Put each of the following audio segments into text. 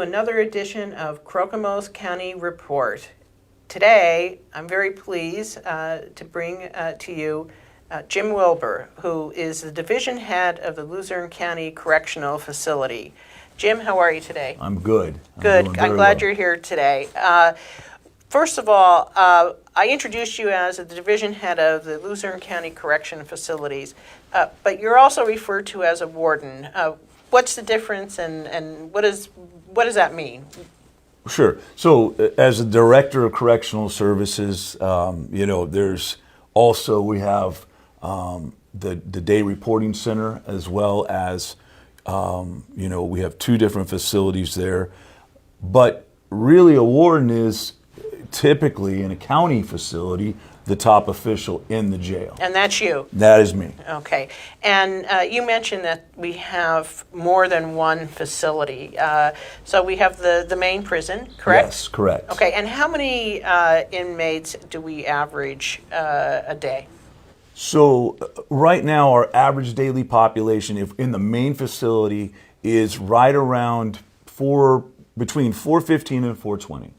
another edition of CROCAMO'S County Report. Today, I'm very pleased to bring to you Jim Wilbur, who is the division head of the Luzerne County Correctional Facility. Jim, how are you today? I'm good. Good. I'm glad you're here today. First of all, I introduced you as the division head of the Luzerne County Correction Facilities, but you're also referred to as a warden. What's the difference, and what does that mean? Sure. So, as a director of correctional services, there's also we have the day reporting center, as well as we have two different facilities there. But really, a warden is typically in a county facility the top official in the jail. And that's you? That is me. Okay. And you mentioned that we have more than one facility. So we have the main prison, correct? Yes, correct. Okay. And how many inmates do we average a day? So right now our average daily population in the main facility is right around between 415 and 420.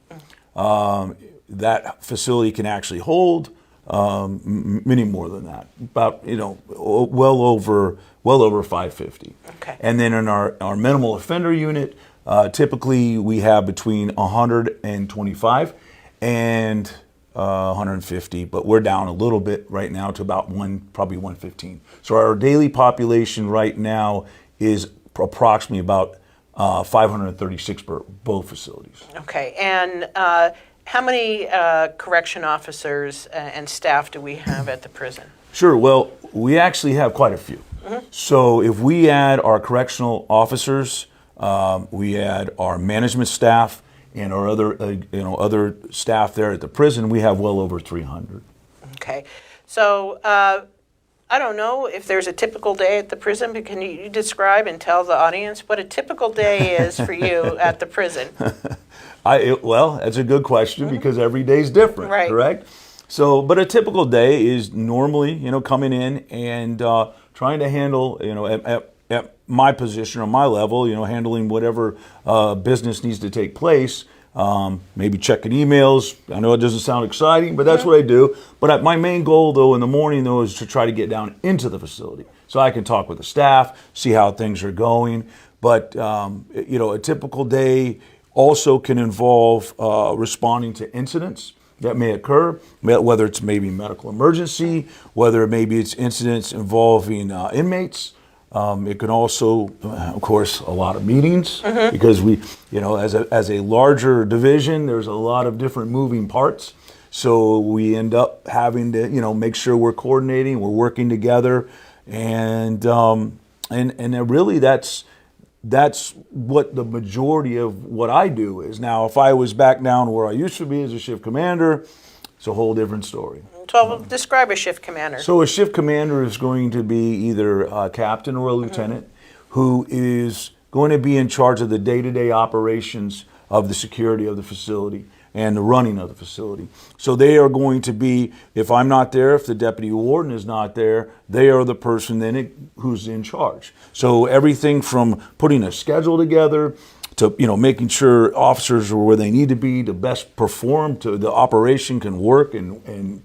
That facility can actually hold many more than that, about well over 550. Okay. And then in our minimal offender unit, typically we have between 125 and 150, but we're down a little bit right now to about probably 115. So our daily population right now is approximately about 536 for both facilities. Okay. And how many correction officers and staff do we have at the prison? Sure. Well, we actually have quite a few. Mm-hmm. So if we add our correctional officers, we add our management staff and our other staff there at the prison, we have well over 300. Okay. So I don't know if there's a typical day at the prison, but can you describe and tell the audience what a typical day is for you at the prison? Well, that's a good question because every day is different, right. Correct? So, but a typical day is normally, coming in and trying to handle, at my position or my level, handling whatever business needs to take place. Maybe checking emails. I know it doesn't sound exciting, but that's what I do. But my main goal, though, in the morning, though, is to try to get down into the facility so I can talk with the staff, see how things are going. But, a typical day also can involve responding to incidents that may occur, whether it's maybe medical emergency, whether maybe it's incidents involving inmates. It can also, of course, a lot of meetings because we, as a larger division, there's a lot of different moving parts. So we end up having to, make sure we're coordinating, we're working together, and really that's what the majority of what I do is. Now, if I was back down where I used to be as a shift commander, it's a whole different story. So describe a shift commander. So a shift commander is going to be either a captain or a lieutenant who is going to be in charge of the day-to-day operations of the security of the facility and the running of the facility. So they are going to be, if I'm not there, if the deputy warden is not there, they are the person then who's in charge. So everything from putting a schedule together to making sure officers are where they need to be to best perform, to the operation can work and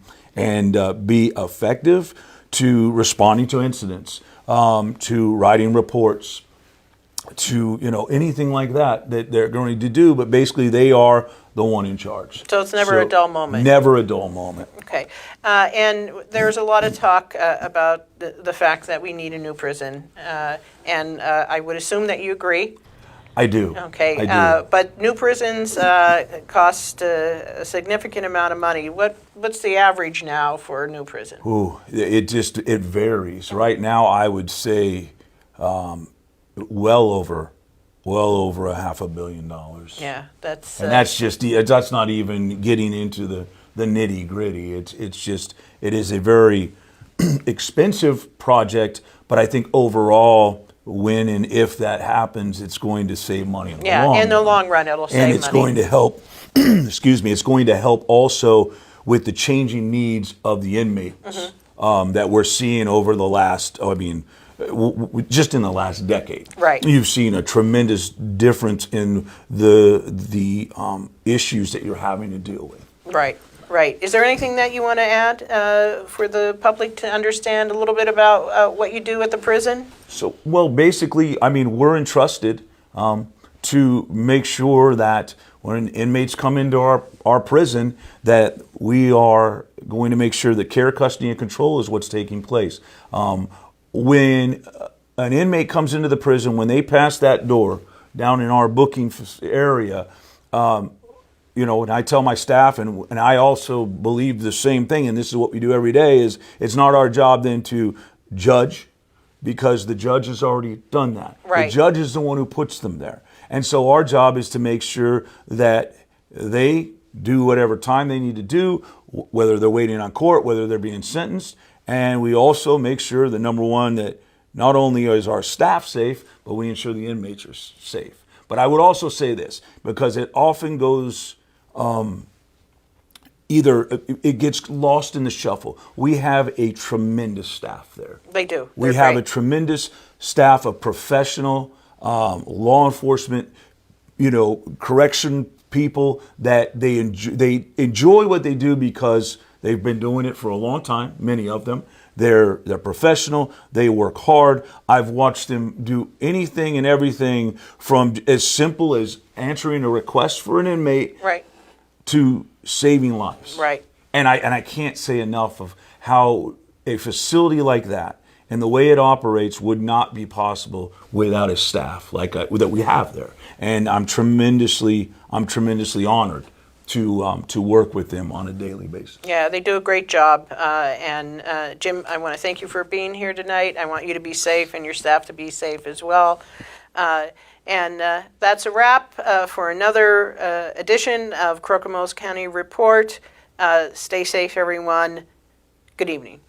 be effective, to responding to incidents, to writing reports, to anything like that they're going to do. But basically, they are the one in charge. So it's never a dull moment. Never a dull moment. Okay, and there's a lot of talk about the fact that we need a new prison, and I would assume that you agree. I do. Okay, I do. But new prisons cost a significant amount of money. What's the average now for a new prison? Ooh, it varies. Right now, I would say well over $500 million. Yeah, that's and that's not even getting into the nitty gritty. It is a very expensive project, but I think overall, when and if that happens, it's going to save money in the long run. In the long run, it'll save money. And it's going to help, it's going to help also with the changing needs of the inmates that we're seeing over the last, just in the last decade. Right. You've seen a tremendous difference in the issues that you're having to deal with. Right, right. Is there anything that you want to add for the public to understand a little bit about what you do at the prison? So, well, basically, I mean, we're entrusted to make sure that when inmates come into our prison, that we are going to make sure that care, custody, and control is what's taking place. When an inmate comes into the prison, when they pass that door down in our booking area, you know, and I tell my staff, and I also believe the same thing, and this is what we do every day, is it's not our job then to judge, because the judge has already done that. Right. The judge is the one who puts them there. And so our job is to make sure that they do whatever time they need to do, whether they're waiting on court, whether they're being sentenced. And we also make sure that, number one, that not only is our staff safe, but we ensure the inmates are safe. But I would also say this, because it often goes, either it gets lost in the shuffle. We have a tremendous staff there. They do. We have a tremendous staff of professional law enforcement, you know, correction people that they enjoy what they do because they've been doing it for a long time. Many of them, they're professional. They work hard. I've watched them do anything and everything from as simple as answering a request for an inmate, Right. to saving lives. Right. And I can't say enough of how a facility like that and the way it operates would not be possible without a staff that we have there. And I'm tremendously honored to work with them on a daily basis. Yeah, they do a great job. And Jim, I want to thank you for being here tonight. I want you to be safe and your staff to be safe as well. And that's a wrap for another edition of CROCAMO'S County Report. Stay safe, everyone. Good evening.